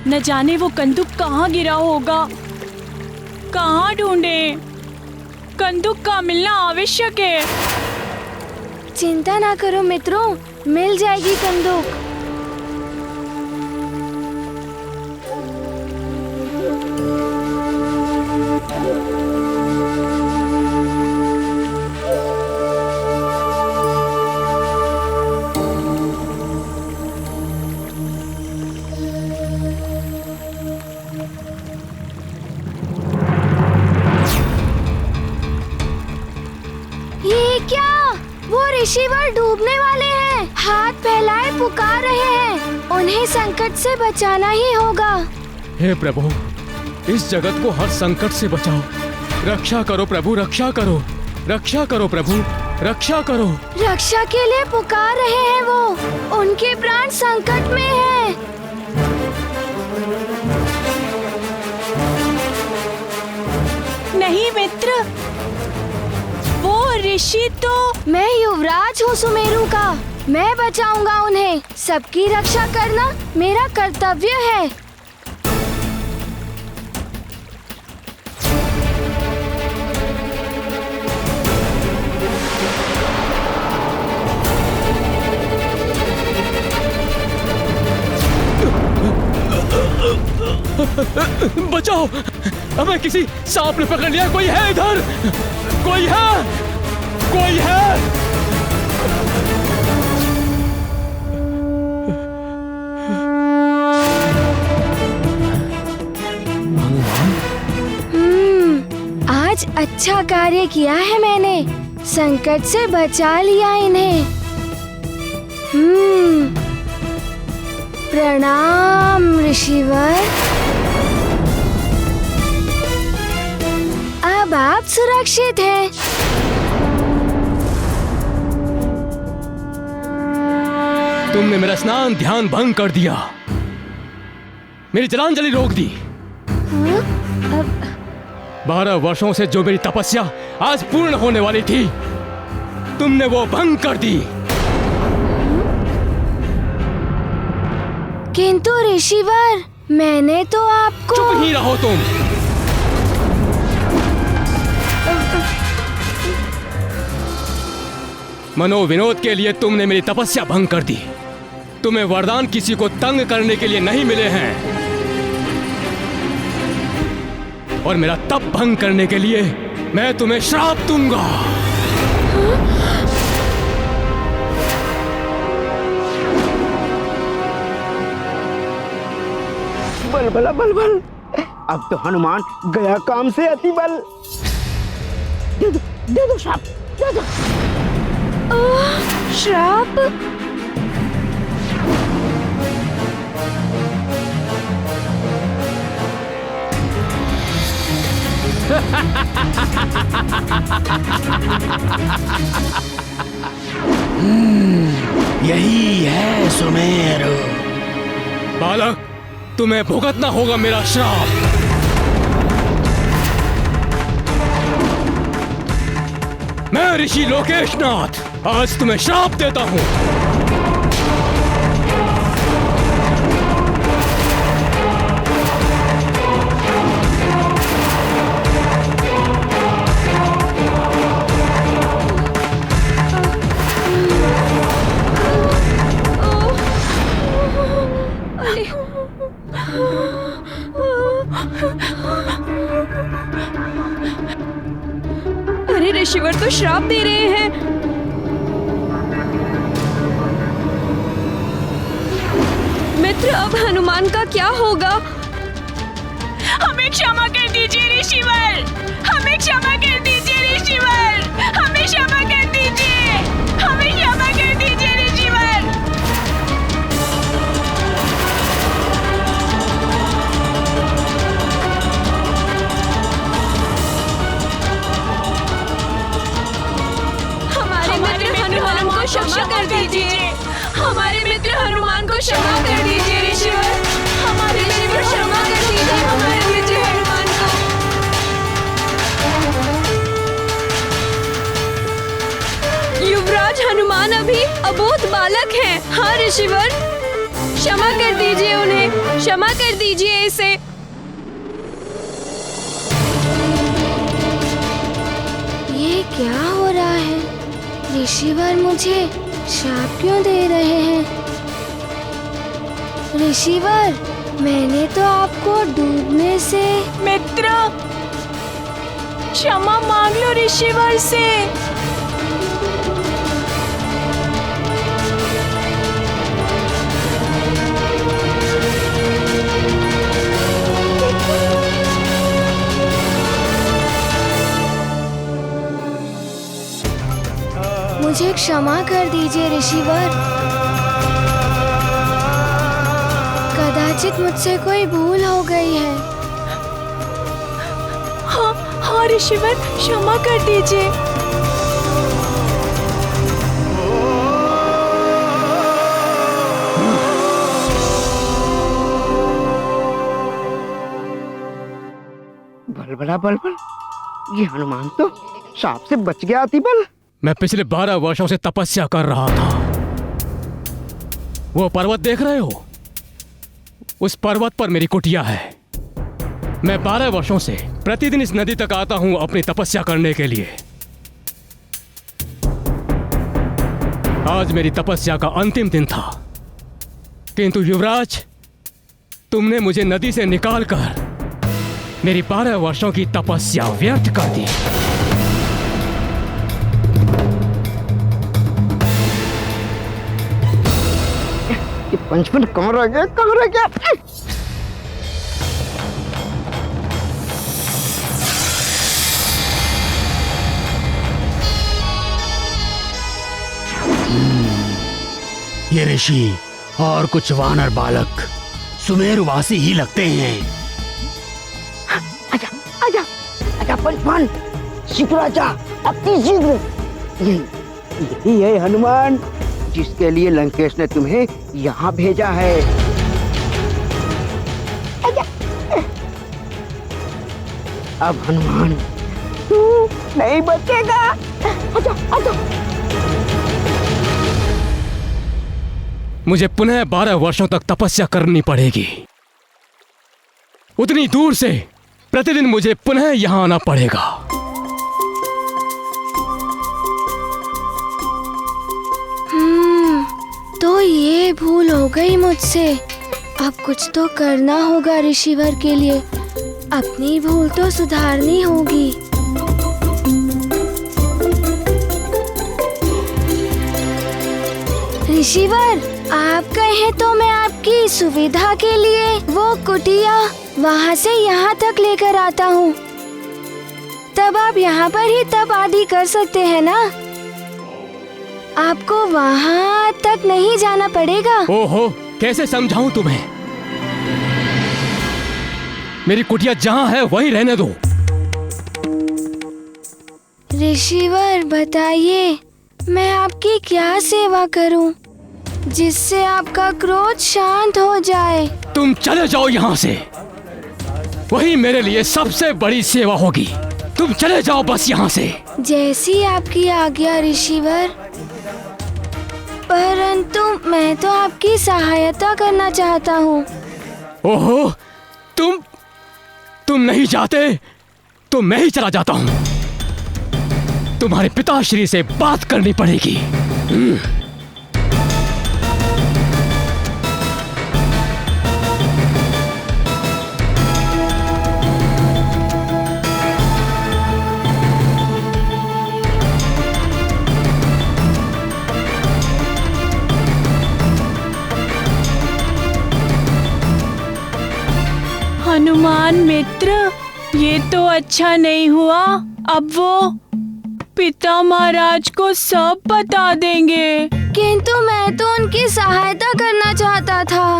न जाने वो कंदुक कहाँ गिरा होगा। कहाँ ढूंढें? कंदुक का मिलना आवश्यक है। चिंता ना करो मित्रों, मिल जाएगी कंदुक। ये क्या? वो ऋषिवर डूबने वाले हैं। हाथ फैलाए पुकार रहे हैं। उन्हें संकट से बचाना ही होगा। हे प्रभु, इस जगत को हर संकट से बचाओ। रक्षा करो प्रभु, रक्षा करो। रक्षा करो प्रभु, रक्षा करो। रक्षा के लिए पुकार रहे हैं वो। उनके प्राण संकट में हैं। नहीं मित्र, वो ऋषि तो मैं युवराज हूँ सुमेरु का। मैं बचाऊंगा उन्हें। सबकी रक्षा करना मेरा कर्तव्य है। बचाओ, हमें किसी सांप ने पकड़ लिया। कोई है इधर? कोई है? कोई है? आज अच्छा कार्य किया है मैंने। संकट से बचा लिया इन्हें। प्रणाम ऋषिवर। अब आप सुरक्षित हैं। तुमने मेरा स्नान ध्यान भंग कर दिया। मेरी जलांजलि रोक दी। 12 वर्षों से जो मेरी तपस्या आज पूर्ण होने वाली थी, तुमने वो भंग कर दी। किंतु ऋषिवर, मैंने तो आपको। चुप ही रहो तुम। मनोविनोद के लिए तुमने मेरी तपस्या भंग कर दी। तुम्हें वरदान किसी को तंग करने के लिए नहीं मिले हैं, और मेरा तप भंग करने के लिए मैं तुम्हें श्राप दूंगा। बल बला बल बल। अब तो हनुमान गया काम से अति बल। दे दो श्राप, दे दो। श्राप? यही है सुमेरु। बालक, तुम्हें भुगतना होगा मेरा श्राप। मैं ऋषि लोकेशनाथ आज तुम्हें श्राप देता हूं। अरे ऋषिवर तो श्राप दे रहे हैं। मित्र, अब हनुमान का क्या होगा? हमें क्षमा कर दीजिए ऋषिवर। हमें क्षमा कर दीजिए ऋषिवर। हमें क्षमा कर दीजिए। हमें क्षमा कर दीजिए ऋषिवर। क्षमा कर दीजिए। हमारे मित्र हनुमान को क्षमा कर दीजिए ऋषिवर। हमारे मित्र क्षमा कर दीजिए। हमारे मित्र हनुमान को। युवराज हनुमान अभी अबोध बालक हैं। हाँ ऋषिवर। क्षमा कर दीजिए उन्हें, क्षमा कर दीजिए इसे। ये क्या हो रहा है? ऋषिवर मुझे श्राप क्यों दे रहे हैं? ऋषिवर, मैंने तो आपको डूबने से। मित्र, क्षमा मांग लो ऋषिवर से। मुझे क्षमा कर दीजिए ऋषिवर। कदाचित मुझसे कोई भूल हो गई है। हाँ ऋषिवर, क्षमा कर दीजिए। बलबला बलबल, ये हनुमान तो सांप से बच गया अतिबल। मैं पिछले 12 वर्षों से तपस्या कर रहा था। वो पर्वत देख रहे हो? उस पर्वत पर मेरी कुटिया है। मैं 12 वर्षों से प्रतिदिन इस नदी तक आता हूं अपनी तपस्या करने के लिए। आज मेरी तपस्या का अंतिम दिन था, किंतु युवराज, तुमने मुझे नदी से निकालकर मेरी 12 वर्षों की तपस्या व्यर्थ कर दी। ये पंचमन कहाँ रह गया, कहाँ रह गया? ये ऋषि और कुछ वानर बालक सुमेरुवासी ही लगते हैं। आजा आजा आजा पंचमन, शीघ्र आजा, अति शीघ्र। यही है हनुमान जिसके लिए लंकेश ने तुम्हें यहाँ भेजा है। आजा। अब हनुमान तू नहीं बचेगा। आजा आजा। मुझे पुनः 12 वर्षों तक तपस्या करनी पड़ेगी। उतनी दूर से प्रतिदिन मुझे पुनः यहां आना पड़ेगा। तो ये भूल हो गई मुझसे। अब कुछ तो करना होगा ऋषिवर के लिए। अपनी भूल तो सुधारनी होगी। ऋषिवर, आप कहें तो मैं आपकी सुविधा के लिए वो कुटिया वहाँ से यहाँ तक लेकर आता हूँ। तब आप यहाँ पर ही तप आदि कर सकते हैं ना? आपको वहाँ तक नहीं जाना पड़ेगा। ओहो, कैसे समझाऊं तुम्हें? मेरी कुटिया जहाँ है वहीं रहने दो। ऋषिवर, बताइए मैं आपकी क्या सेवा करूं जिससे आपका क्रोध शांत हो जाए? तुम चले जाओ यहाँ से, वही मेरे लिए सबसे बड़ी सेवा होगी। तुम चले जाओ बस यहाँ से। जैसी आपकी आज्ञा ऋषिवर, परंतु मैं तो आपकी सहायता करना चाहता हूँ। ओहो, तुम नहीं जाते तो मैं ही चला जाता हूँ। तुम्हारे पिताश्री से बात करनी पड़ेगी। हनुमान मित्र, ये तो अच्छा नहीं हुआ। अब वो पिता महाराज को सब बता देंगे। किंतु मैं तो उनकी सहायता करना चाहता था।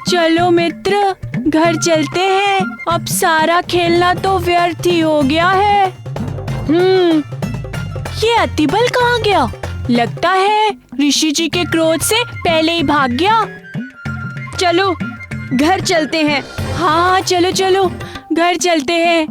चलो मित्र, घर चलते हैं। अब सारा खेलना तो व्यर्थ ही हो गया है। ये अतिबल कहाँ गया? लगता है ऋषि जी के क्रोध से पहले ही भाग गया। चलो घर चलते हैं। हाँ चलो चलो, घर चलते हैं।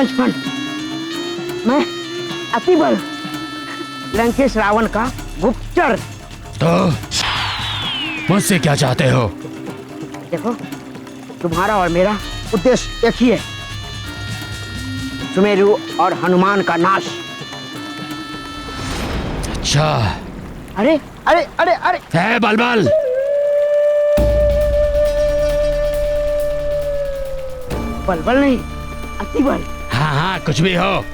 पंचफन, मैं अतिबल लंकेश रावण का गुप्तचर। तो मुझसे क्या चाहते हो? देखो, तुम्हारा और मेरा उद्देश्य एक ही है, सुमेरु और हनुमान का नाश। अच्छा। अरे अरे अरे अरे है बलबल, बलबल नहीं, अतिबल। हाँ हाँ कुछ भी हो,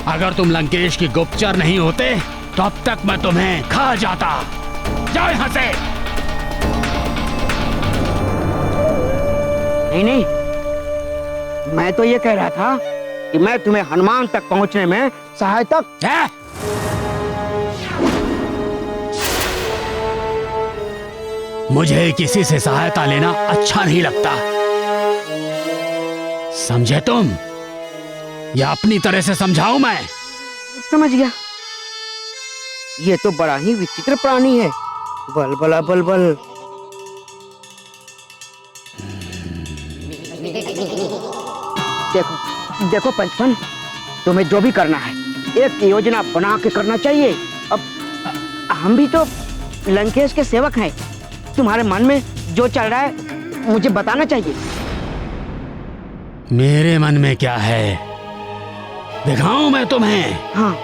अगर तुम लंकेश की गुप्तचर नहीं होते तो अब तक मैं तुम्हें खा जाता। जाओ यहाँ से। नहीं नहीं, मैं तो ये कह रहा था कि मैं तुम्हें हनुमान तक पहुंचने में सहायता। है? मुझे किसी से सहायता लेना अच्छा नहीं लगता, समझे तुम? या अपनी तरह से समझाऊं मैं? समझ गया। ये तो बड़ा ही विचित्र प्राणी है, बलबला बलबल। देखो देखो पंचफन, तुम्हें जो भी करना है एक योजना बना के करना चाहिए। अब हम भी तो लंकेश के सेवक हैं, तुम्हारे मन में जो चल रहा है मुझे बताना चाहिए। मेरे मन में क्या है दिखाऊं मैं तुम्हें? हाँ।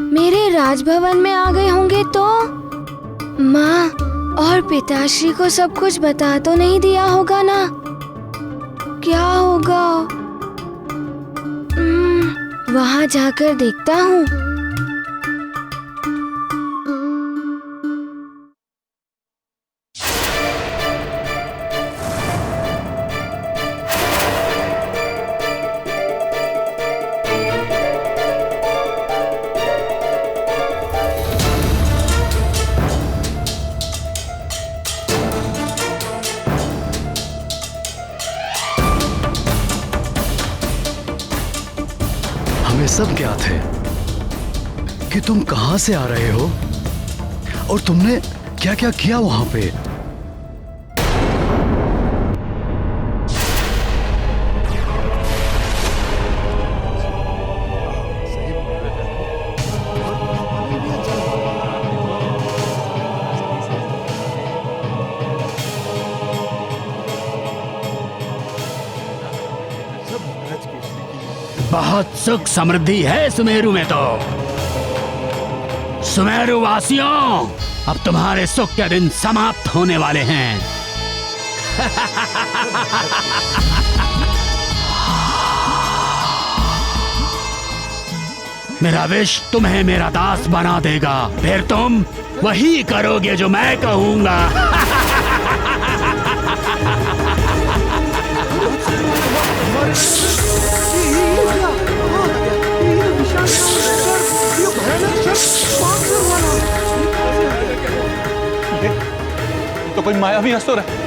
मेरे राजभवन में आ गए होंगे तो माँ और पिताश्री को सब कुछ बता तो नहीं दिया होगा ना? क्या होगा? वहाँ जाकर देखता हूँ। हमें सब ज्ञात है कि तुम कहां से आ रहे हो और तुमने क्या क्या किया वहां पे। बहुत सुख समृद्धि है सुमेरु में तो। सुमेरु वासियों, अब तुम्हारे सुख के दिन समाप्त होने वाले हैं। मेरा विष तुम्हें मेरा दास बना देगा, फिर तुम वही करोगे जो मैं कहूंगा। तो कोई मायावी असुर है।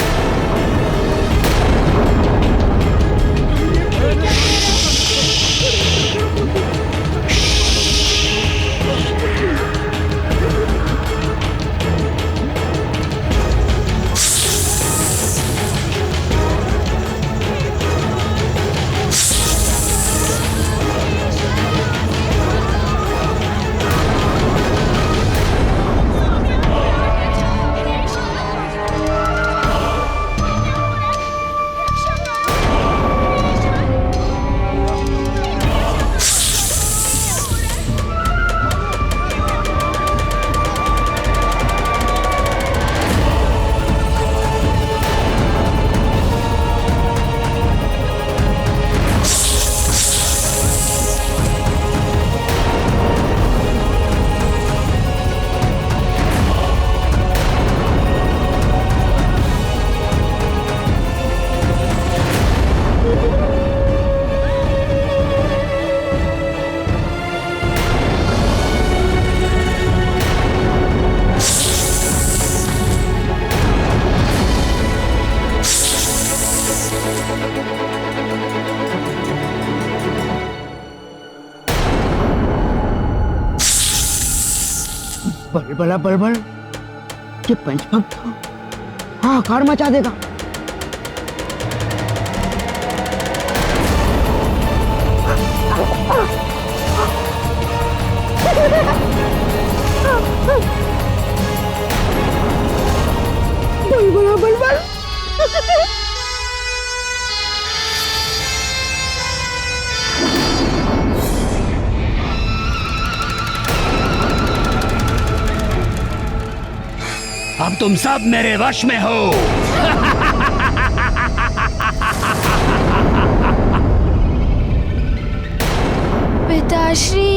बलबला बलबल ये पंचभक्त हाहाकार मचा देगा। बलबला बलबल अब तुम सब मेरे वश में हो। पिताश्री,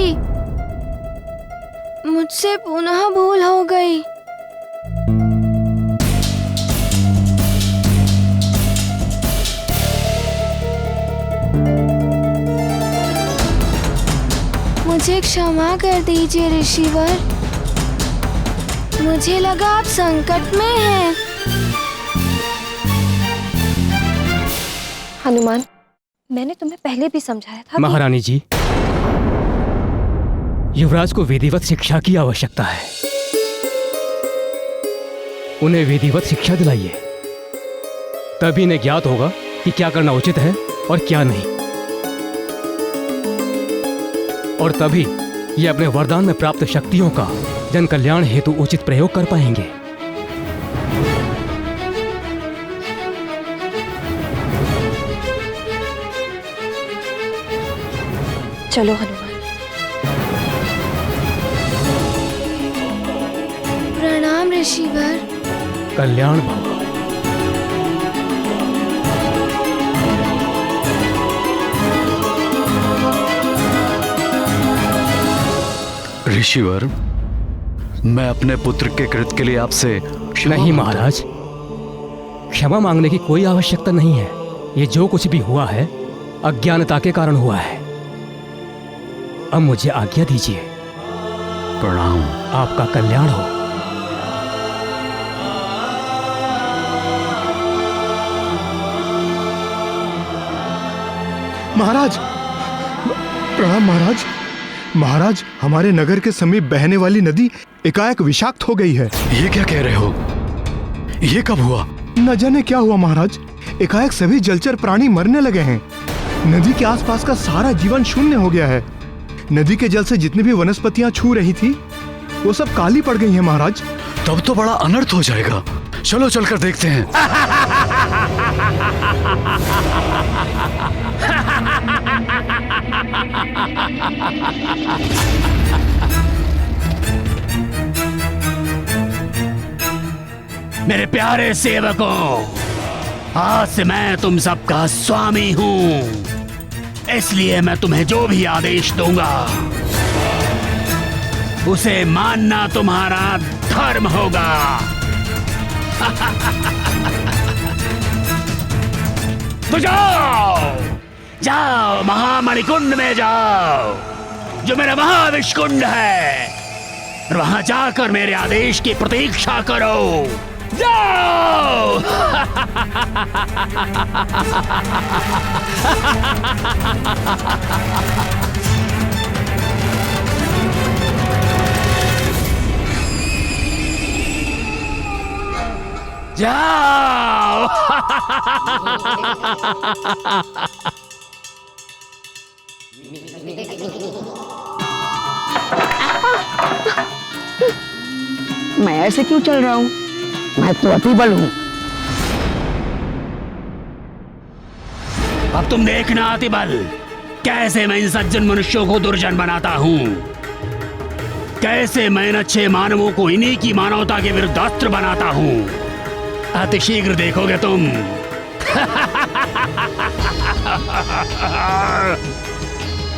मुझसे पुनः भूल हो गई। मुझे क्षमा कर दीजिए ऋषिवर। मुझे लगा आप संकट में हैं। हनुमान, मैंने तुम्हें पहले भी समझाया था। महारानी जी, युवराज को विधिवत शिक्षा की आवश्यकता है। उन्हें विधिवत शिक्षा दिलाइए, तभी इन्हें ज्ञात होगा कि क्या करना उचित है और क्या नहीं, और तभी ये अपने वरदान में प्राप्त शक्तियों का जन कल्याण हेतु उचित प्रयोग कर पाएंगे। चलो हनुमान। प्रणाम ऋषिवर। कल्याण भव। ऋषिवर, मैं अपने पुत्र के कृत्य के लिए आपसे नहीं महाराज, क्षमा मांगने की कोई आवश्यकता नहीं है। ये जो कुछ भी हुआ है अज्ञानता के कारण हुआ है। अब मुझे आज्ञा दीजिए। प्रणाम। आपका कल्याण हो। महाराज, प्रणाम महाराज। महाराज, हमारे नगर के समीप बहने वाली नदी एकाएक विषाक्त हो गई है। ये क्या कह रहे हो? ये कब हुआ? न जाने क्या हुआ महाराज, एकाएक सभी जलचर प्राणी मरने लगे हैं। नदी के आसपास का सारा जीवन शून्य हो गया है। नदी के जल से जितनी भी वनस्पतियां छू रही थी वो सब काली पड़ गई हैं महाराज। तब तो बड़ा अनर्थ हो जाएगा। चलो चलकर देखते हैं। मेरे प्यारे सेवकों, आज से मैं तुम सबका स्वामी हूं, इसलिए मैं तुम्हें जो भी आदेश दूंगा उसे मानना तुम्हारा धर्म होगा। तो जाओ जाओ, महामणिकुंड में जाओ, जो मेरा महाविष्कुंड है, और वहां जाकर मेरे आदेश की प्रतीक्षा करो। जाओ। जाओ। मैं ऐसे क्यों चल रहा हूँ? मैं तो अतिबल हूँ। अब तुम देखना अतिबल, कैसे मैं इन सज्जन मनुष्यों को दुर्जन बनाता हूँ, कैसे मैं अच्छे मानवों को इन्हीं की मानवता के विरुद्ध अस्त्र बनाता हूँ। अतिशीघ्र देखोगे तुम।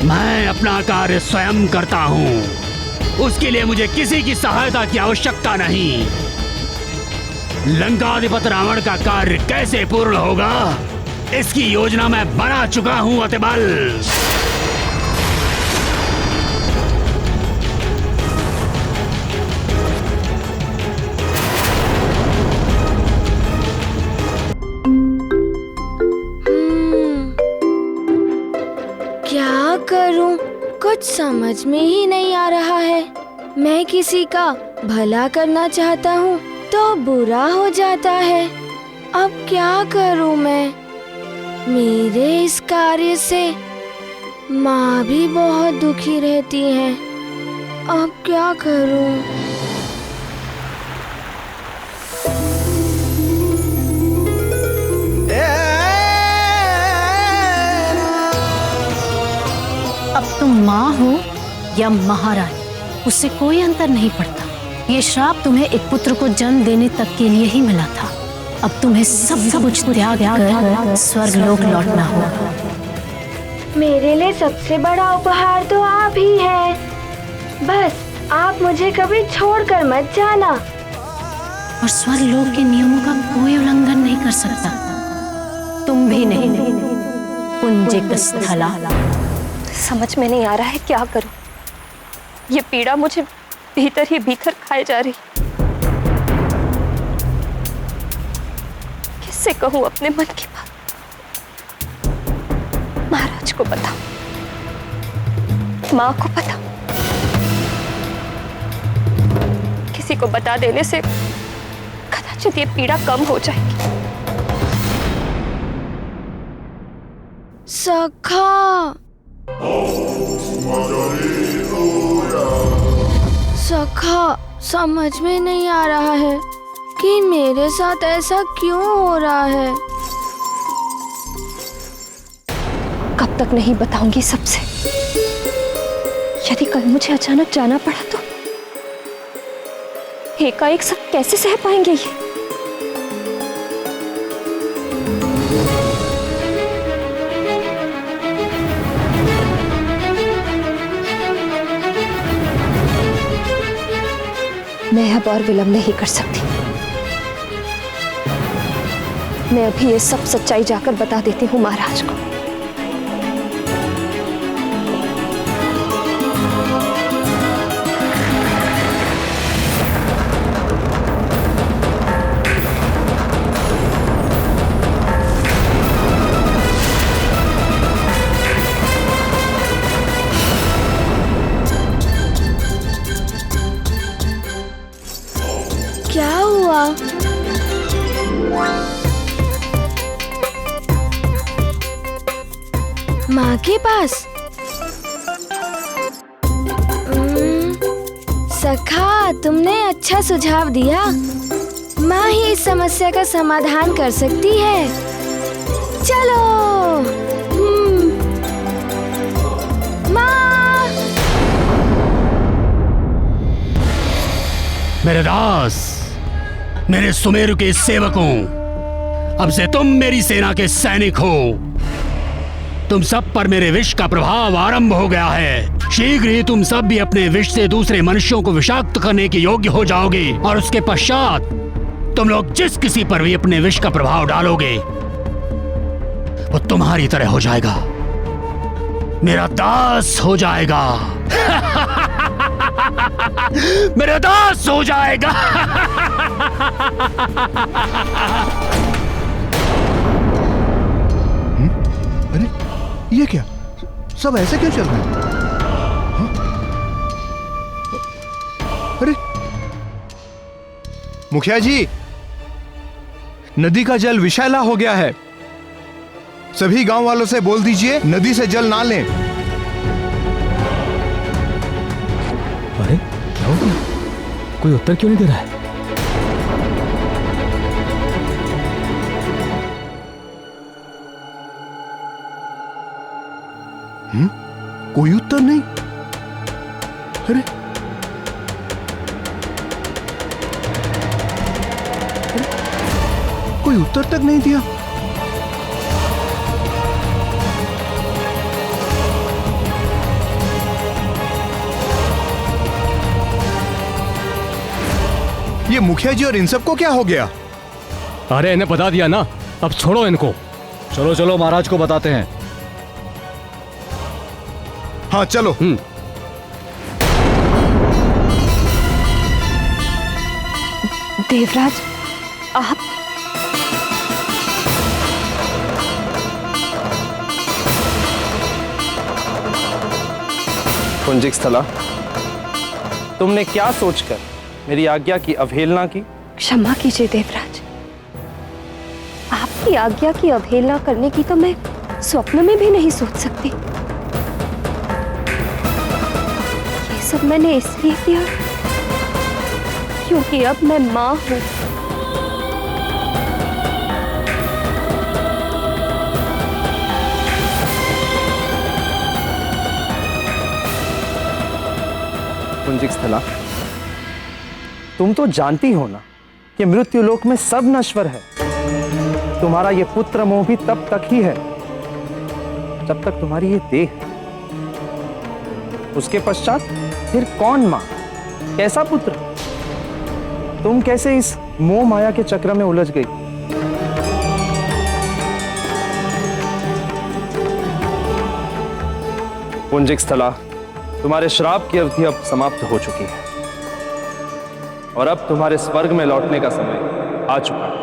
मैं अपना कार्य स्वयं करता हूँ, उसके लिए मुझे किसी की सहायता की आवश्यकता नहीं। लंकाधिपति रावण का कार्य कैसे पूर्ण होगा, इसकी योजना मैं बना चुका हूं अतिबल। क्या करूं, कुछ समझ में ही नहीं आ रहा है। मैं किसी का भला करना चाहता हूँ तो बुरा हो जाता है। अब क्या करूँ मैं? मेरे इस कार्य से माँ भी बहुत दुखी रहती है। अब क्या करूँ? अब तुम माँ हो या महारानी, उससे कोई अंतर नहीं पड़ता। ये श्राप तुम्हें एक पुत्र को जन्म देने तक के लिए ही मिला था। अब तुम्हें सब कुछ त्याग कर स्वर्ग लोक लौटना होगा। मेरे लिए सबसे बड़ा उपहार तो आप ही हैं। बस आप मुझे कभी छोड़कर मत जाना। और स्वर्ग लोक के नियमों का कोई उल्लंघन नहीं कर सकता, तुम भी नहीं। पुंजिक स्थला। समझ में नहीं आ रहा है क्या करूं। ये पीड़ा मुझे भीतर ही भीतर खाए जा रही। किससे कहूं अपने मन की बात? महाराज को पता, माँ को पता। किसी को बता देने से कदाचित ये पीड़ा कम हो जाएगी। सखा, सखा, समझ में नहीं आ रहा है कि मेरे साथ ऐसा क्यों हो रहा है। कब तक नहीं बताऊंगी सबसे। यदि कल मुझे अचानक जाना पड़ा तो एकाएक सब कैसे सह पाएंगे ये? मैं अब और विलंब नहीं कर सकती। मैं अभी ये सब सच्चाई जाकर बता देती हूँ महाराज को। क्या हुआ? माँ के पास? सखा, तुमने अच्छा सुझाव दिया। माँ ही इस समस्या का समाधान कर सकती है। चलो। माँ! मेरे दास, मेरे सुमेरु के सेवकों, अब से तुम मेरी सेना के सैनिक हो। तुम सब पर मेरे विष का प्रभाव आरंभ हो गया है। शीघ्र ही तुम सब भी अपने विष से दूसरे मनुष्यों को विषाक्त करने के योग्य हो जाओगे, और उसके पश्चात तुम लोग जिस किसी पर भी अपने विष का प्रभाव डालोगे वो तुम्हारी तरह हो जाएगा, मेरा दास हो जाएगा। मेरा दास हो जाएगा। अरे ये क्या? सब ऐसे क्यों चल रहे हैं? हाँ? अरे मुखिया जी, नदी का जल विषैला हो गया है। सभी गांव वालों से बोल दीजिए नदी से जल ना लें। अरे क्या हो गया? कोई उत्तर क्यों नहीं दे रहा है? कोई उत्तर नहीं। अरे कोई उत्तर तक नहीं दिया। ये मुखिया जी और इन सबको क्या हो गया? अरे इन्हें बता दिया ना, अब छोड़ो इनको। चलो चलो महाराज को बताते हैं। हाँ चलो। देवराज, आप पुंजिक स्थला, तुमने क्या सोचकर मेरी आज्ञा की अवहेलना की? क्षमा कीजिए देवराज, आपकी आज्ञा की अवहेलना करने की तो मैं स्वप्न में भी नहीं सोच सकती। ये सब मैंने इसलिए किया क्योंकि अब मैं माँ हूँ। पुंजिकस्थला, तुम तो जानती हो ना कि मृत्युलोक में सब नश्वर है। तुम्हारा ये पुत्र मोह भी तब तक ही है जब तक तुम्हारी ये देह है। उसके पश्चात फिर कौन मां, कैसा पुत्र? तुम कैसे इस मोह माया के चक्र में उलझ गई? पुंजिकस्थला, तुम्हारे श्राप की अवधि अब समाप्त हो चुकी है और अब तुम्हारे स्वर्ग में लौटने का समय आ चुका है।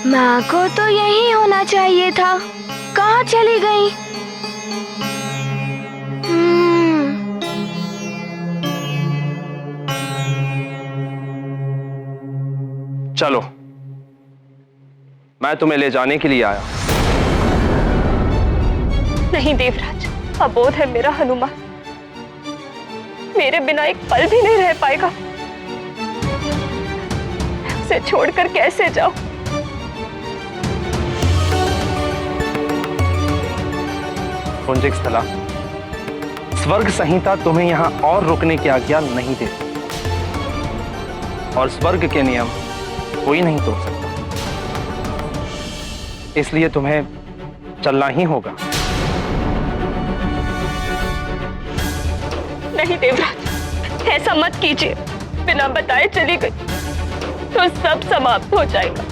माँ को तो यही होना चाहिए था, कहाँ चली गई? चलो, मैं तुम्हें ले जाने के लिए आया। नहीं देवराज, अबोध है मेरा हनुमान, मेरे बिना एक पल भी नहीं रह पाएगा। उसे छोड़कर कैसे जाऊं? पुंजिकस्थला, स्वर्ग संहिता तुम्हें यहां और रुकने की आज्ञा नहीं देती और स्वर्ग के नियम कोई नहीं तोड़ सकता, इसलिए तुम्हें चलना ही होगा। नहीं देवराज, ऐसा मत कीजिए। बिना बताए चली गई तो सब समाप्त हो जाएगा।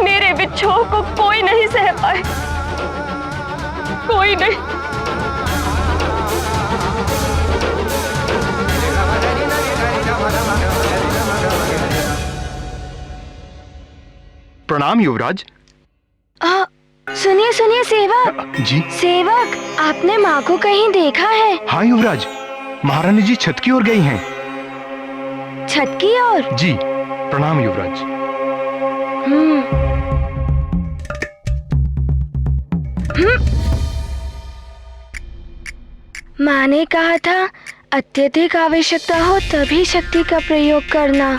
मेरे विच्छोह को कोई नहीं सह पाए, कोई नहीं। प्रणाम युवराज। सुनिए सुनिए सेवक। जी सेवक, आपने माँ को कहीं देखा है? हाँ युवराज, महारानी जी छत की ओर गई हैं। छत की ओर? जी, प्रणाम युवराज। माँ ने कहा था अत्यधिक आवश्यकता हो तभी शक्ति का प्रयोग करना।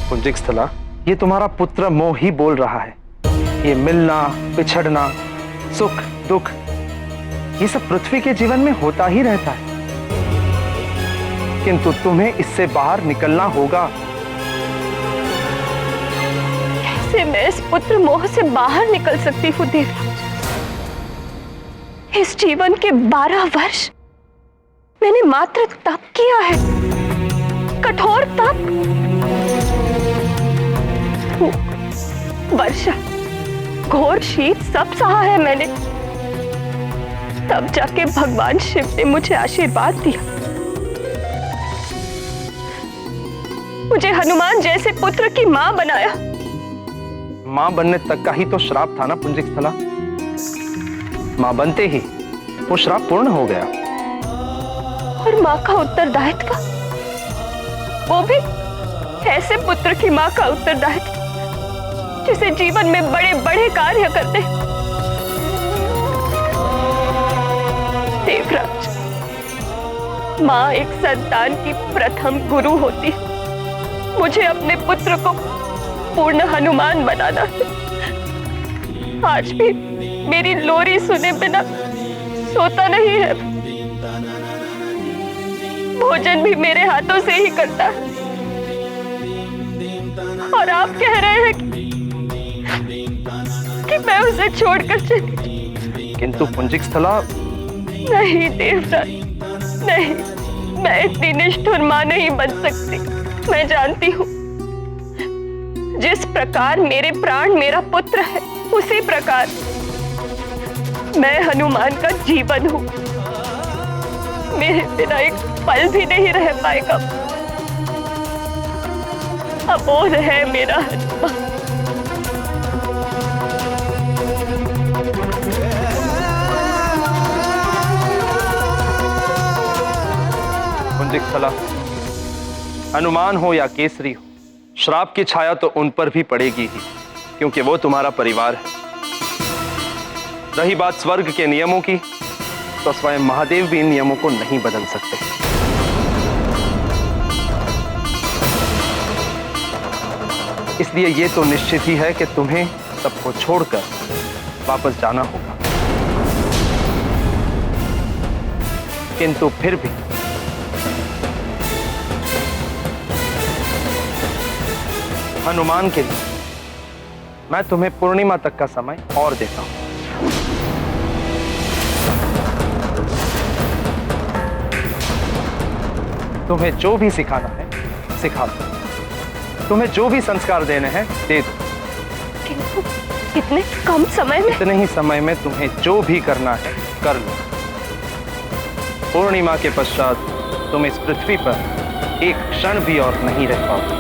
पुंजिकस्थला, ये तुम्हारा पुत्र मोह ही बोल रहा है। ये मिलना, पिछड़ना, सुख दुख, ये सब पृथ्वी के जीवन में होता ही रहता है, किंतु तुम्हें इससे बाहर निकलना होगा। कैसे मैं इस पुत्र मोह से बाहर निकल सकती हूँ देवराज? इस जीवन के 12 वर्ष मैंने मात्र तप किया है, कठोर तप। वर्षा, घोर शीत सब सहा है मैंने, तब जाके भगवान शिव ने मुझे आशीर्वाद दिया। मुझे हनुमान जैसे पुत्र की मां बनाया। मां बनने तक का ही तो श्राप था ना पुंजिकस्थला। मां बनते ही वो श्राप पूर्ण हो गया। और मां का उत्तरदायित्व, वो भी ऐसे पुत्र की मां का उत्तरदायित्व जिसे जीवन में बड़े बड़े कार्य करते। देवराज, मां एक संतान की प्रथम गुरु होती है। मुझे अपने पुत्र को पूर्ण हनुमान बनाना है। आज भी मेरी लोरी सुने बिना सोता नहीं है, भोजन भी मेरे हाथों से ही करता है। और आप कह रहे हैं कि मैं उसे छोड़कर चली। किंतु पुंजिकस्थला, नहीं देवराज, नहीं, मैं इतनी निष्ठुर मां नहीं बन सकती। मैं जानती हूँ जिस प्रकार मेरे प्राण मेरा पुत्र है, उसी प्रकार मैं हनुमान का जीवन हूँ। मेरे बिना एक पल भी नहीं रह पाएगा। अब वो है मेरा हनुमान। कुंजिक स्थला, हनुमान हो या केसरी हो, श्राप की छाया तो उन पर भी पड़ेगी ही, क्योंकि वो तुम्हारा परिवार है। रही बात स्वर्ग के नियमों की, तो स्वयं महादेव भी इन नियमों को नहीं बदल सकते। इसलिए ये तो निश्चित ही है कि तुम्हें सबको छोड़कर वापस जाना होगा। किंतु फिर भी हनुमान के लिए मैं तुम्हें पूर्णिमा तक का समय और देता हूं। तुम्हें जो भी सिखाना है सिखा दो, तुम्हें जो भी संस्कार देने हैं दे दो। किंतु इतने कम समय में? इतने ही समय में तुम्हें जो भी करना है कर लो। पूर्णिमा के पश्चात तुम इस पृथ्वी पर एक क्षण भी और नहीं रह पाओगे।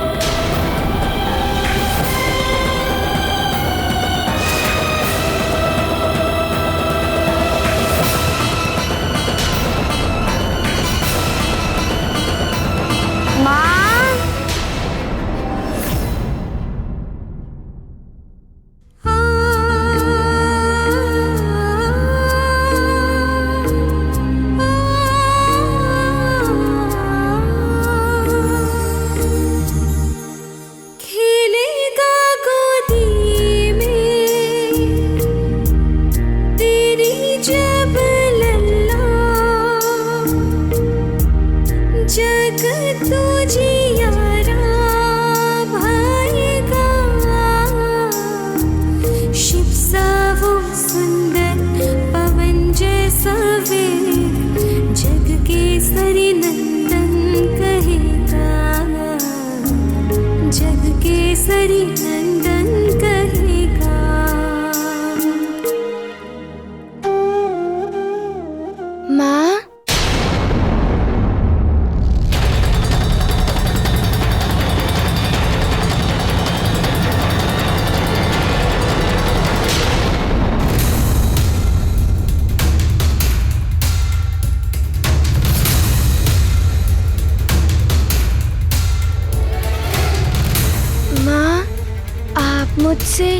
मुझसे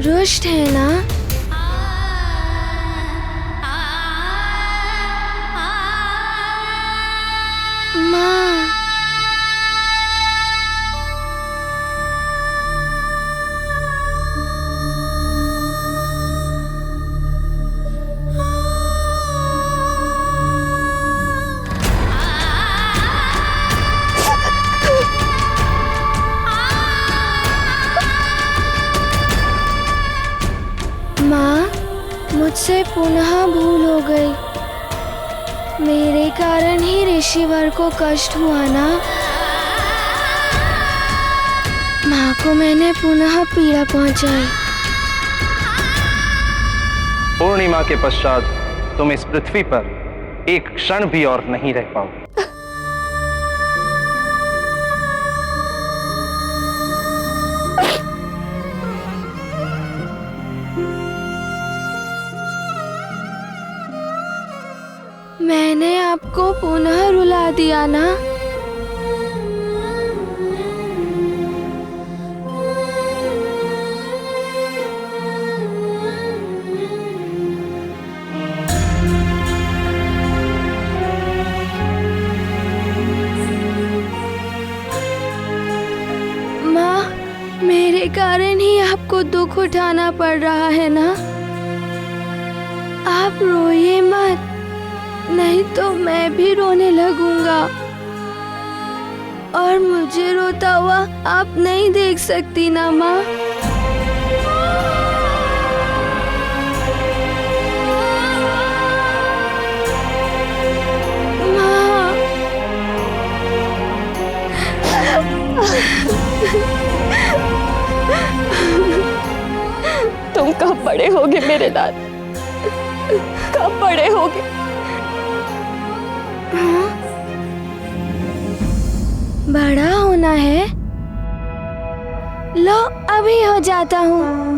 रुष्ट है ना? माँ, मुझसे पुनः भूल हो गई। मेरे कारण ही ऋषिवर को कष्ट हुआ ना? माँ को मैंने पुनः पीड़ा पहुंचाई। पूर्णिमा के पश्चात तुम इस पृथ्वी पर एक क्षण भी और नहीं रह पाओगे। मैंने आपको पुनः रुला दिया ना? माँ, मेरे कारण ही आपको दुख उठाना पड़ रहा है ना? आप रोइए मत, नहीं तो मैं भी रोने लगूंगा और मुझे रोता हुआ आप नहीं देख सकती ना माँ? माँ, तुम कब बड़े होगे मेरे लाल? कब बड़े होगे? बड़ा होना है। लो अभी हो जाता हूँ।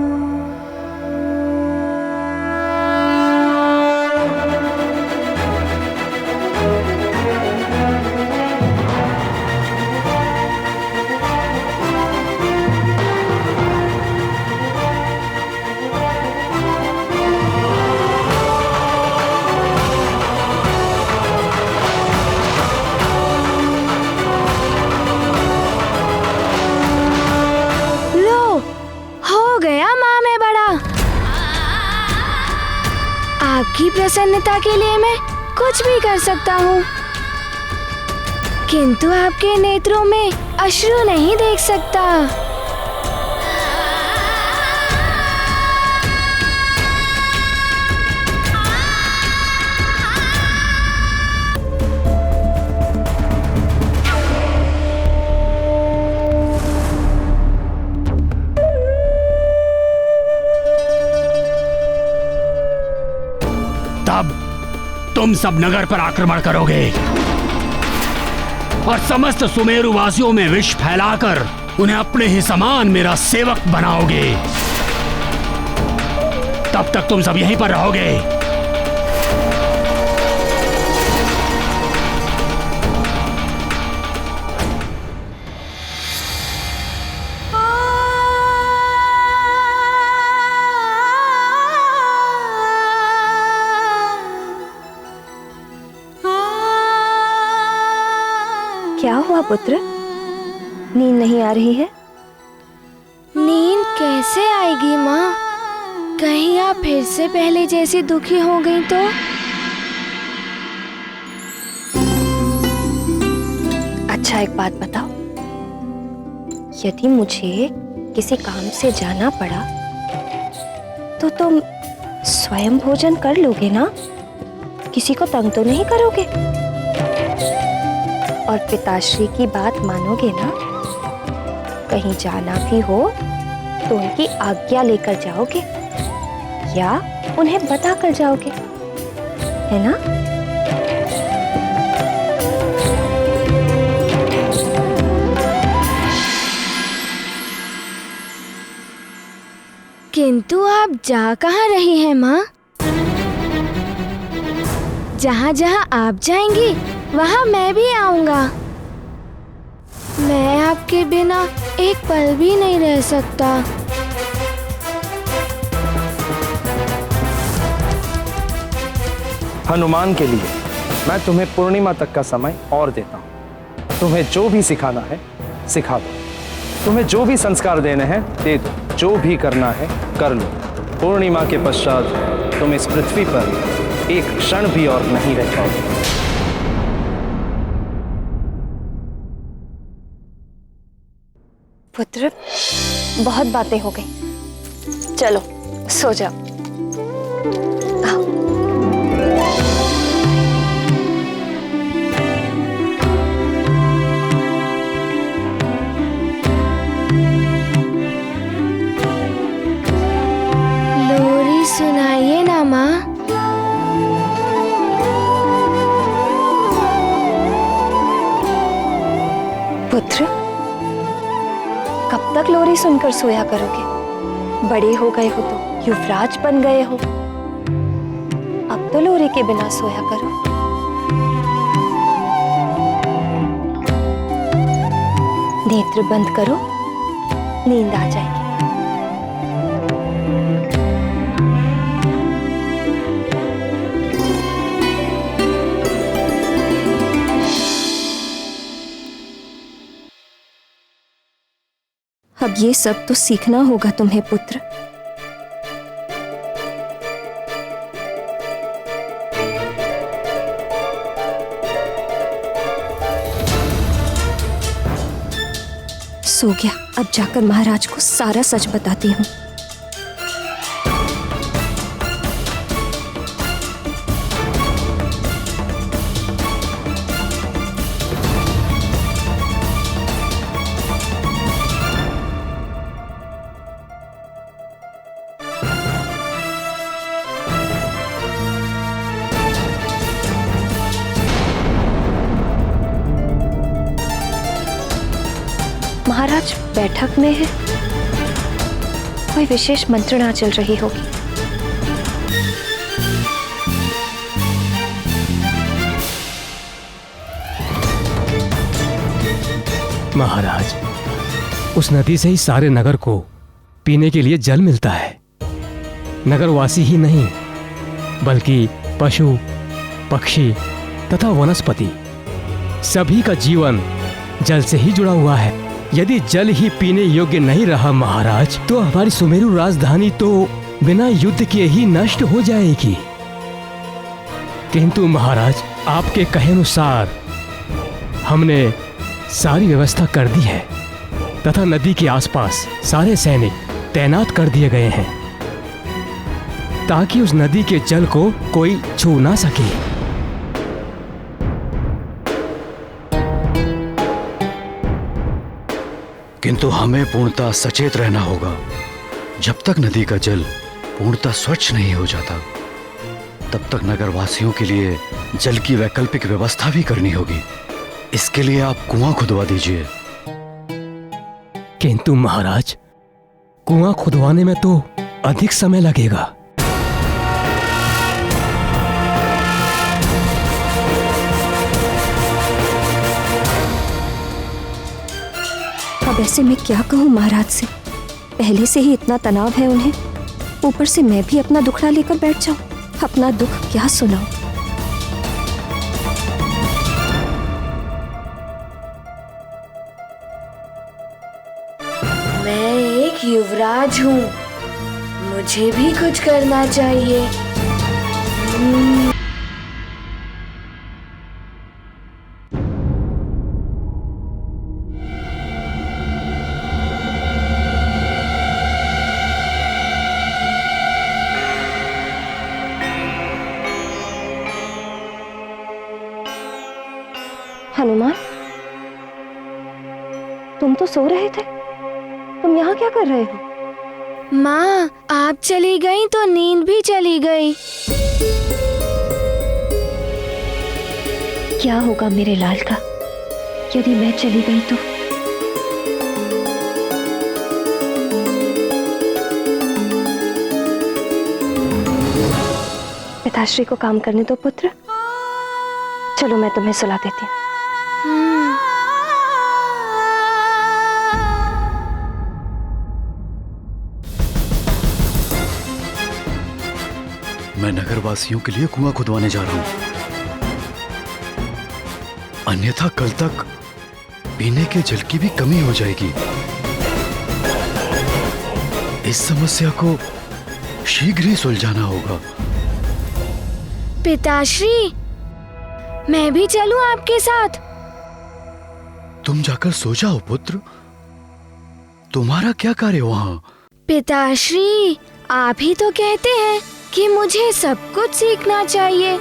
आपकी प्रसन्नता के लिए मैं कुछ भी कर सकता हूँ, किंतु आपके नेत्रों में अश्रु नहीं देख सकता। तब तुम सब नगर पर आक्रमण करोगे और समस्त सुमेरु वासियों में विष फैलाकर उन्हें अपने ही समान मेरा सेवक बनाओगे। तब तक तुम सब यहीं पर रहोगे। क्या हुआ पुत्र? नींद नहीं आ रही है? नींद कैसे आएगी माँ? कहीं आप फिर से पहले जैसी दुखी हो गई तो? अच्छा एक बात बताओ, यदि मुझे किसी काम से जाना पड़ा तो तुम स्वयं भोजन कर लोगे ना? किसी को तंग तो नहीं करोगे? और पिताश्री की बात मानोगे ना? कहीं जाना भी हो तो उनकी आज्ञा लेकर जाओगे या उन्हें बता कर जाओगे, है ना? किंतु आप जा कहाँ रही हैं माँ? जहाँ जहाँ आप जाएंगी वहाँ मैं भी आऊंगा। मैं आपके बिना एक पल भी नहीं रह सकता। हनुमान के लिए मैं तुम्हें पूर्णिमा तक का समय और देता हूँ। तुम्हें जो भी सिखाना है सिखा दो, तुम्हें जो भी संस्कार देने हैं दे दो, जो भी करना है कर लो। पूर्णिमा के पश्चात तुम इस पृथ्वी पर एक क्षण भी और नहीं रह पाओगे। पुत्र, बहुत बातें हो गई, चलो सो जाओ। आओ। लोरी सुनाइए ना माँ। पुत्र, कब तक लोरी सुनकर सोया करोगे? बड़े हो गए हो तो युवराज बन गए हो, अब तो लोरी के बिना सोया करो। नेत्र बंद करो, नींद आ जाएगी। अब ये सब तो सीखना होगा तुम्हें पुत्र। सो गया, अब जाकर महाराज को सारा सच बताती हूँ। महाराज बैठक में है। कोई विशेष मंत्रणा चल रही होगी। महाराज, उस नदी से ही सारे नगर को पीने के लिए जल मिलता है। नगरवासी ही नहीं बल्कि पशु, पक्षी तथा वनस्पति सभी का जीवन जल से ही जुड़ा हुआ है। यदि जल ही पीने योग्य नहीं रहा महाराज, तो हमारी सुमेरु राजधानी तो बिना युद्ध किए ही नष्ट हो जाएगी। किंतु महाराज, आपके कहे अनुसार हमने सारी व्यवस्था कर दी है तथा नदी के आसपास सारे सैनिक तैनात कर दिए गए हैं ताकि उस नदी के जल को कोई छू ना सके। किंतु हमें पूर्णतः सचेत रहना होगा। जब तक नदी का जल पूर्णतः स्वच्छ नहीं हो जाता, तब तक नगरवासियों के लिए जल की वैकल्पिक व्यवस्था भी करनी होगी। इसके लिए आप कुआं खुदवा दीजिए। किंतु महाराज, कुआं खुदवाने में तो अधिक समय लगेगा। अब ऐसे मैं क्या कहूँ महाराज से? पहले से ही इतना तनाव है उन्हें, ऊपर से मैं भी अपना दुखड़ा लेकर बैठ जाऊं। अपना दुख क्या सुनाऊं? मैं एक युवराज हूँ, मुझे भी कुछ करना चाहिए। हनुमान, तुम तो सो रहे थे, तुम यहाँ क्या कर रहे हो? माँ, आप चली गई तो नींद भी चली गई। क्या होगा मेरे लाल का यदि मैं चली गई तो? पिताश्री को काम करने दो पुत्र। चलो मैं तुम्हें सुला देती हूँ। मैं नगरवासियों के लिए कुआं खुदवाने जा रहा हूं, अन्यथा कल तक पीने के जल की भी कमी हो जाएगी। इस समस्या को शीघ्र ही सुलझाना होगा। पिताश्री, मैं भी चलूं आपके साथ? तुम जाकर सो जाओ पुत्र, तुम्हारा क्या कार्य वहां? पिताश्री, आप ही तो कहते हैं कि मुझे सब कुछ सीखना चाहिए।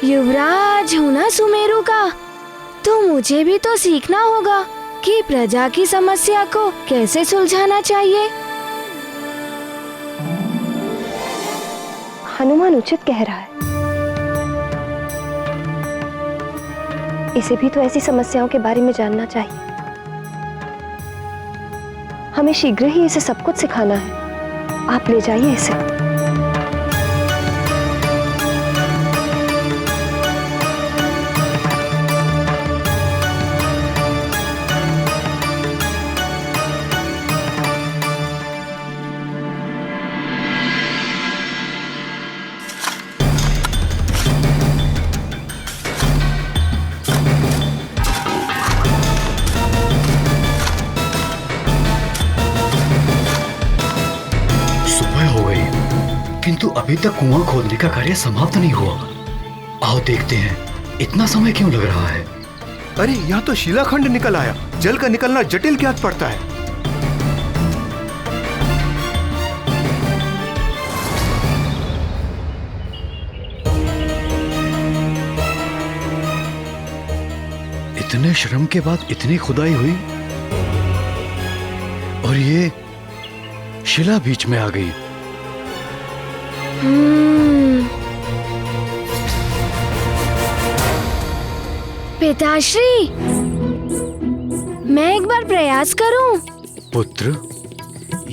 युवराज हूं ना सुमेरु का, तो मुझे भी तो सीखना होगा कि प्रजा की समस्या को कैसे सुलझाना चाहिए। हनुमान उचित कह रहा है। इसे भी तो ऐसी समस्याओं के बारे में जानना चाहिए। हमें शीघ्र ही इसे सब कुछ सिखाना है। आप ले जाइए इसे। किंतु अभी तक कुआं खोदने का कार्य समाप्त नहीं हुआ। आओ देखते हैं, इतना समय क्यों लग रहा है? अरे यहाँ तो शिलाखंड निकल आया। जल का निकलना जटिल क्या पड़ता है? इतने श्रम के बाद इतनी खुदाई हुई और ये शिला बीच में आ गई। पिताश्री, मैं एक बार प्रयास करूं? पुत्र,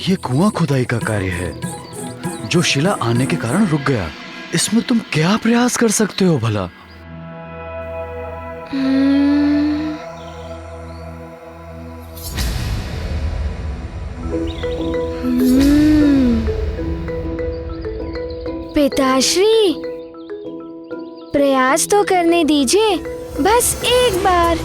ये कुआं खुदाई का कार्य है जो शिला आने के कारण रुक गया। इसमें तुम क्या प्रयास कर सकते हो भला? पिताश्री, प्रयास तो करने दीजिए, बस एक बार।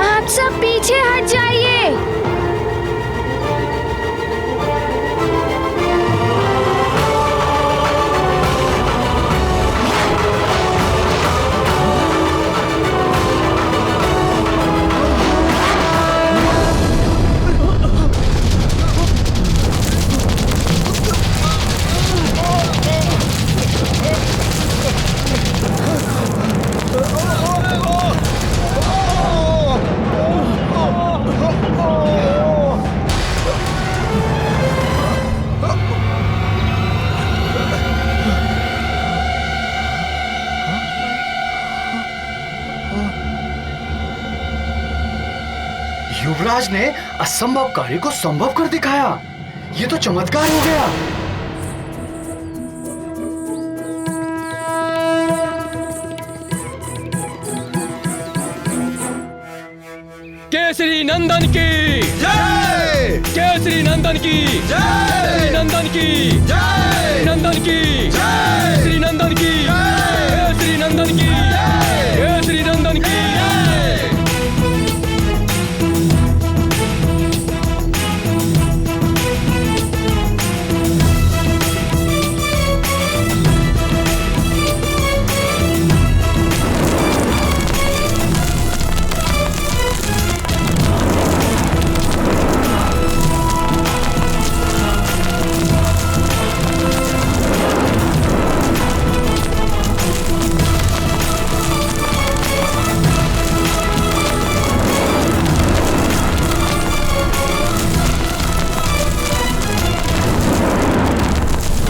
आप सब पीछे हट जाइए। युवराज ने असंभव कार्य को संभव कर दिखाया। ये तो चमत्कार हो गया। केसरी नंदन की जय! केसरी नंदन की जय! नंदन की जय! नंदन की जय! श्री नंदन की जय! श्री नंदन की जय! श्री नंदन की जय!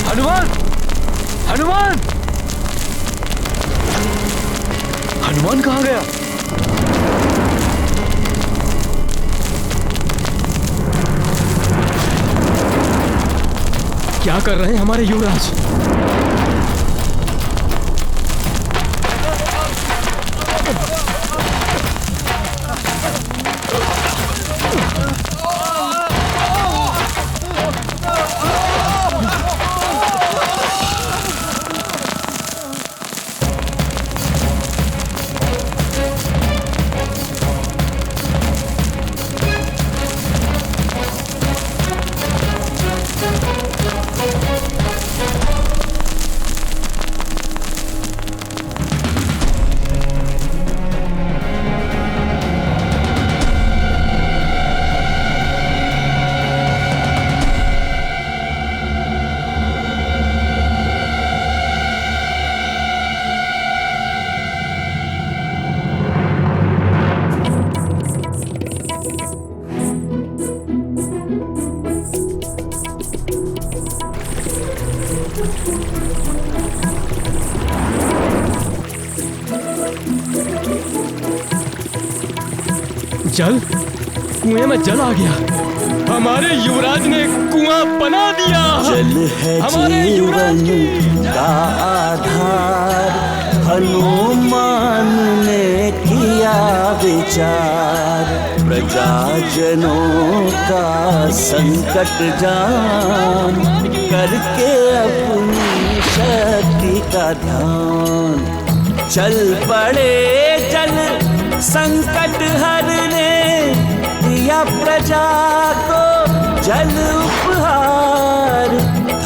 हनुमान! हनुमान! हनुमान कहाँ गया? क्या कर रहे हैं हमारे युवराज? जल? कुएं में जल आ गया। हमारे युवराज ने कुआं बना दिया। जल है हमारे युवराज जीवन का आधार, हनुमान ने किया विचार, प्रजाजनों का संकट जान करके अपनी शक्ति का ध्यान, चल पड़े जल संकट हरने, दिया प्रजा को जल उपहार,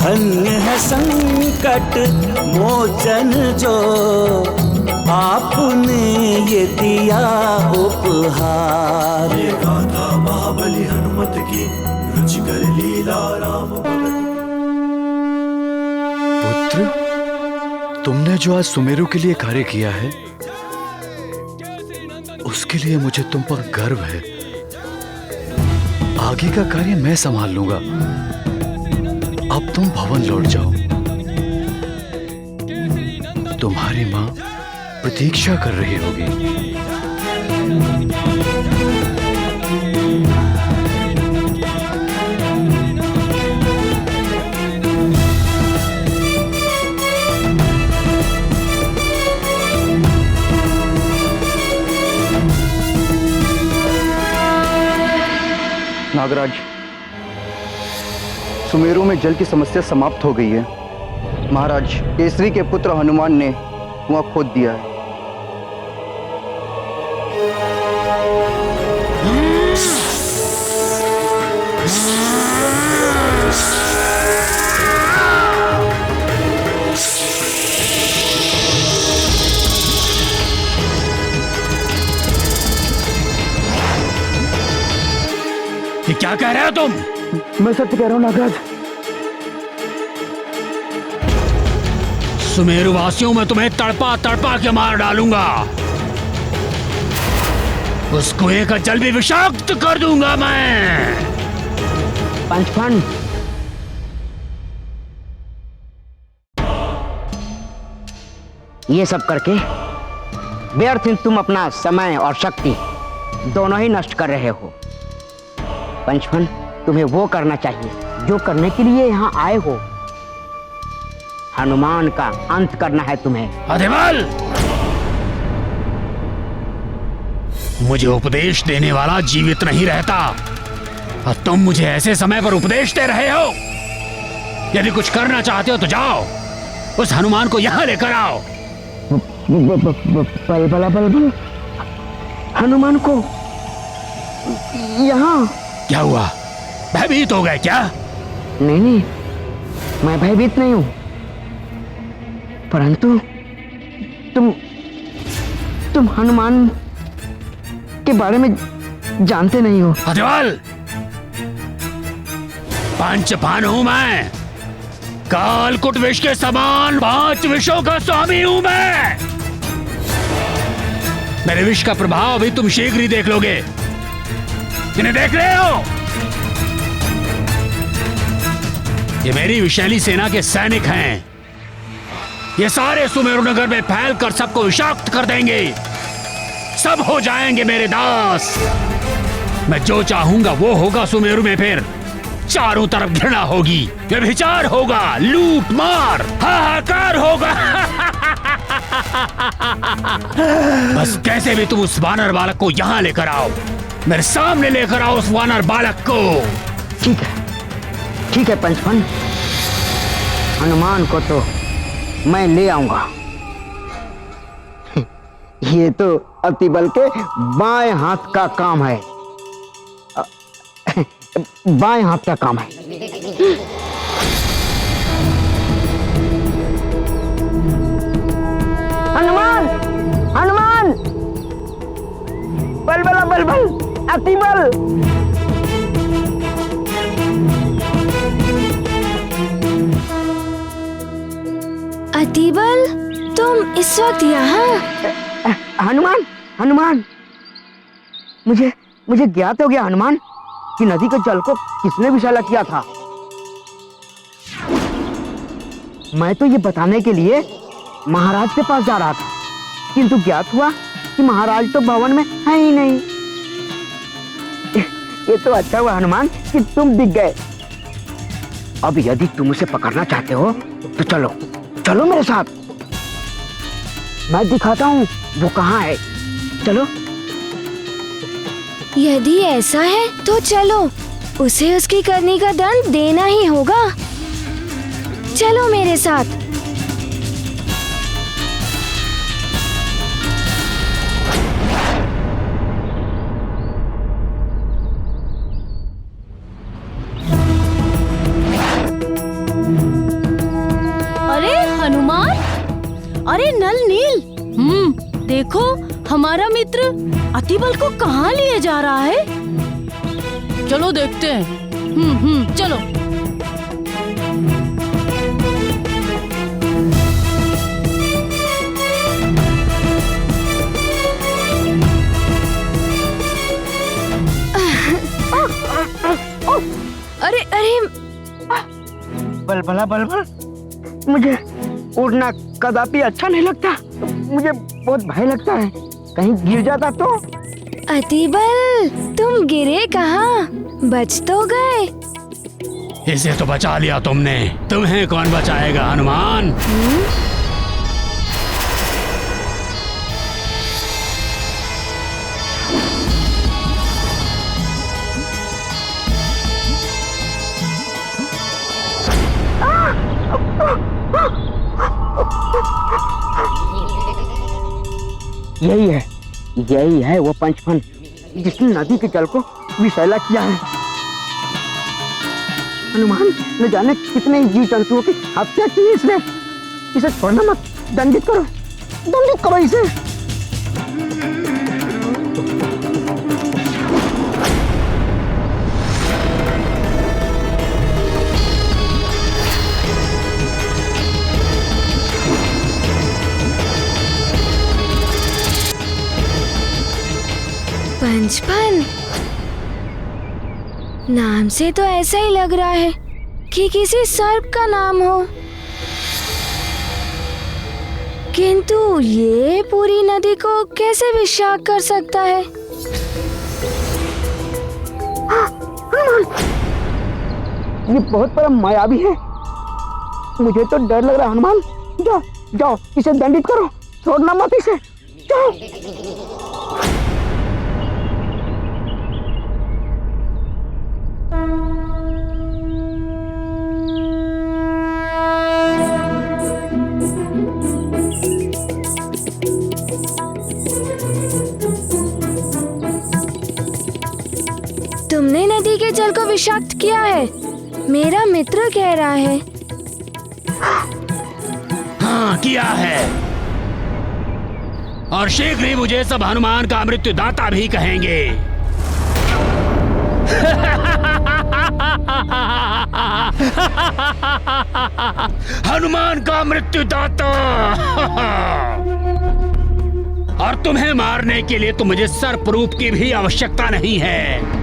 धन्य है संकट मोचन जो आपने ये दिया उपहार। ये गाथा महाबली हनुमत की रुचि पुत्र, तुमने जो आज सुमेरु के लिए कार्य किया है, उसके लिए मुझे तुम पर गर्व है। आगे का कार्य मैं संभाल लूंगा। अब तुम भवन लौट जाओ। तुम्हारी मां प्रतीक्षा कर रही होगी। नागराज, सुमेरु में जल की समस्या समाप्त हो गई है। महाराज, केसरी के पुत्र हनुमान ने कुआं खोद दिया है। ये क्या कह रहे हो तुम? मैं सत्य कह रहा हूं नागराज। सुमेरु वासियों में तुम्हें तड़पा तड़पा के मार डालूंगा। उस कुएं का जल भी विषाक्त कर दूंगा मैं। पंचफन, ये सब करके व्यर्थ तुम अपना समय और शक्ति दोनों ही नष्ट कर रहे हो। पंचफन, तुम्हें वो करना चाहिए जो करने के लिए यहाँ आए हो। हनुमान का अंत करना है तुम्हें। अधिबल, मुझे उपदेश देने वाला जीवित नहीं रहता और तुम मुझे ऐसे समय पर उपदेश दे रहे हो। यदि कुछ करना चाहते हो तो जाओ, उस हनुमान को यहाँ लेकर आओ। बल हनुमान को यहाँ? क्या हुआ, भयभीत हो गए क्या? नहीं, मैं भयभीत नहीं हूँ, परंतु तुम हनुमान के बारे में जानते नहीं हो। अधिबल, पंचफन हूं मैं। कालकुट विष के समान 5 विषों का स्वामी हूं मैं। मेरे विष का प्रभाव भी तुम शीघ्र ही देख लोगे। इन्हें देख रहे हो? ये मेरी विषैली सेना के सैनिक हैं। ये सारे सुमेरु नगर में फैलकर सबको विषाक्त कर देंगे। सब हो जाएंगे मेरे दास। मैं जो चाहूंगा वो होगा सुमेरु में। फिर चारों तरफ घृणा होगी, व्यभिचार होगा, लूट मार, हाहाकार होगा। बस कैसे भी तुम उस वानर बालक को यहाँ लेकर आओ। मेरे सामने लेकर आओ उस वानर बालक को। ठीक है पंचफन, हनुमान को तो मैं ले आऊंगा। ये तो अतिबल के बाएं हाथ का काम है। बाएं हाथ का काम है। हनुमान, हनुमान, बल बल बल बल, अतिबल। अतिबल, तुम इस वक्त यहाँ? हनुमान, हनुमान, मुझे ज्ञात हो गया हनुमान कि नदी के जल को किसने विषैला किया था। मैं तो ये बताने के लिए महाराज के पास जा रहा था, किंतु ज्ञात हुआ कि महाराज तो भवन में है ही नहीं। ये तो अच्छा हुआ हनुमान कि तुम दिख गए। अब यदि तुम उसे पकड़ना चाहते हो तो चलो चलो मेरे साथ, मैं दिखाता हूँ वो कहाँ है। चलो। यदि ऐसा है तो चलो, उसे उसकी करनी का दंड देना ही होगा। चलो मेरे साथ। अरे हनुमान, अरे नल नील, देखो हमारा मित्र अतिबल को कहाँ लिए जा रहा है। चलो देखते हैं। चलो। अरे अरे बलबला बलबल, मुझे उड़ना कदापि अच्छा नहीं लगता। मुझे बहुत भय लगता है, कहीं गिर जाता तो। अतिबल, तुम गिरे कहाँ? बच तो गए। इसे तो बचा लिया तुमने, तुम्हें कौन बचाएगा हनुमान? यही है वो पंचफन जिसने नदी के जल को विषैला किया है। हनुमान, न जाने कितने जीव जंतुओं की हत्या की इसने। इसे छोड़ना मत, दंडित करो इसे। पंचफन, नाम से तो ऐसा ही लग रहा है कि किसी सर्प का नाम हो, किंतु ये पूरी नदी को कैसे विषाक्त कर सकता है? ये बहुत बड़ा मायावी है। मुझे तो डर लग रहा है हनुमान। जाओ, इसे दंडित करो, छोड़ना मत इसे। जाओ। तुमने नदी के जल को विषाक्त किया है, मेरा मित्र कह रहा है। हाँ, किया है, और शीघ्र ही मुझे सब हनुमान का मृत्युदाता भी कहेंगे। हनुमान का मृत्युदाता। और तुम्हें मारने के लिए तो मुझे सर्प रूप की भी आवश्यकता नहीं है।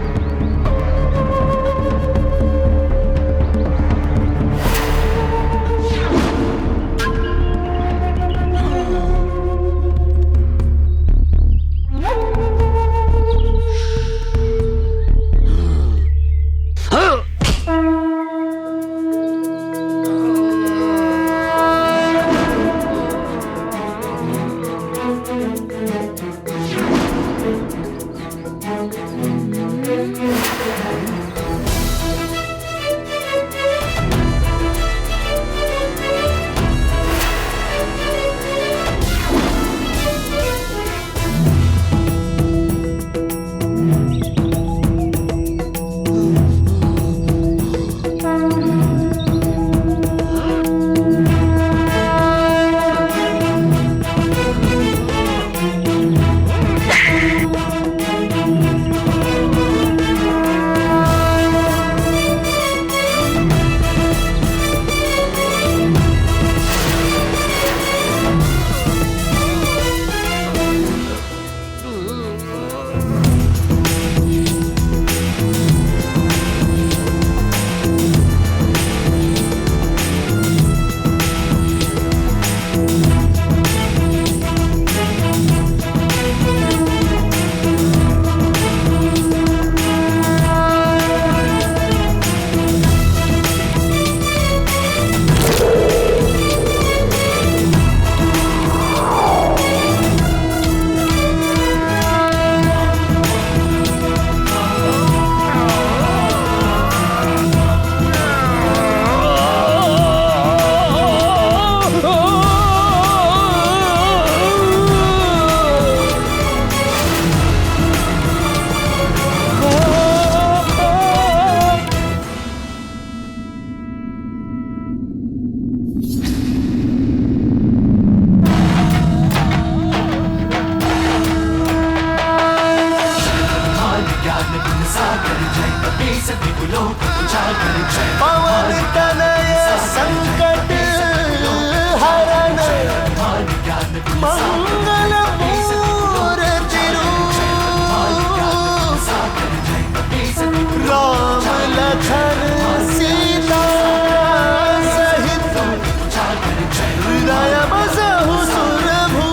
पवन तनय संकट हरण मंगल मूर्ति रूप राम लखन सीता सहित हृदय बसहु सुरभू।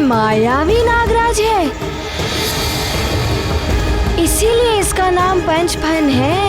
मायावी नागराज है, इसीलिए इसका नाम पंचफन है।